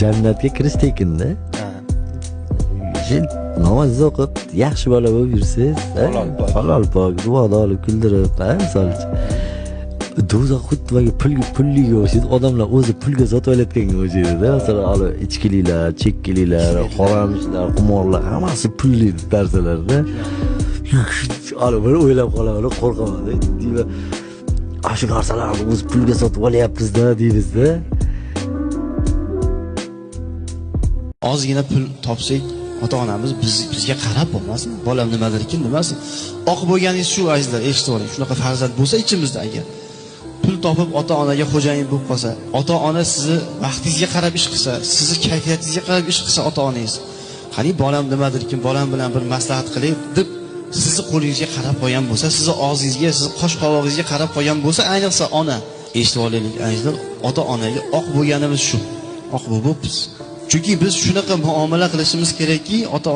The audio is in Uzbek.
Jannatga kirish tekinda. Namoz o'qib, yaxshi bola bo'lib yursangiz, halol pok, duoda olib kuldirib, misol uchun. Do'zax xuddi pulliga o'xshaydi. Odamlar o'zi pulga sotib olayotganga o'xshaydi-da. Masalan, olib ichkiliklar, chekkiliklar, haramishlar, qimorlar, hammasi pulli narsalarda. Olib bir o'ylab qolaman, qo'rqaman-da. Deyman, shu narsalarni o'zi pulga sotib olyapmiz-da, deymiz-da. Ozgina pul topsak, ota-onamiz bizga qarab bo'lmasin. Bolam nimadirkin demasin. Oq bo'lganingiz shu azizlar, eshitib oling. Shunaqa farzand bo'lsa ichimizda agar pul topib ota-onaga xo'jayin bo'lib qolsa, ota-ona sizni vaqtingizga qarab ish qilsa, sizni kayfiyatingizga qarab ish qilsa ota-onangiz, qani bolam nimadirkin, bolam bilan bir maslahat qilay deb sizni qo'lingizga qarab qo'ygan bo'lsa, sizni og'zingizga, sizni qosh qovog'ingizga qarab qo'ygan bo'lsa, ayniqsa ona, eshitib olaylik azizlar, ota-onaga oq bo'lganimiz shu. Oq bo'libmiz. Chunki biz shunaqa muomala qilishimiz kerakki, ota